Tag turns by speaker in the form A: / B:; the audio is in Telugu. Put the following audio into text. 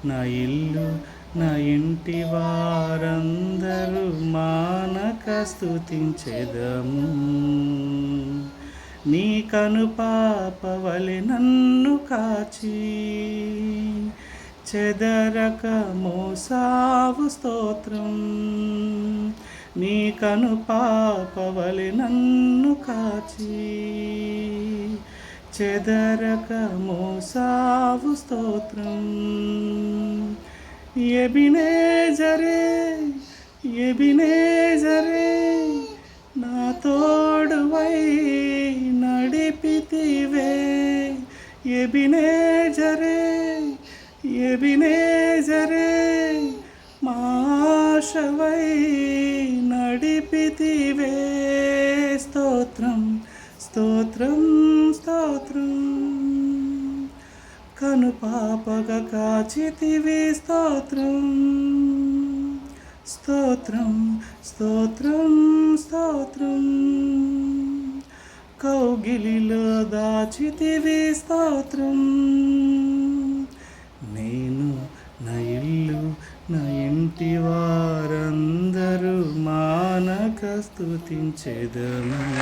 A: నా ఇల్లు నా ఇంటి వారందరూ మానక స్తుతించెదము. నీ కనుపాప వలె నన్ను కాచి చెదరక మోసావు స్తోత్రం. నీ కనుపాప వలె నన్ను కాచి చెదరక మోసావు స్తోత్రం. ఎబినేజరే ఎబినేజరే నా తోడువై నడిపితివే. ఎబినేజరే ఎబినేజరే మా ఆశవై నడిపితివే. స్తోత్రం స్తోత్రం స్తోత్రం. కనుపాపగా కాచితివి. స్తోత్రం స్తోత్రం స్తోత్రం స్తోత్రం. కౌగిలిలో దాచితివి. స్తోత్రం. నేను నా ఇల్లు నా ఇంటి వారందరూ మానక స్తుతించెదము.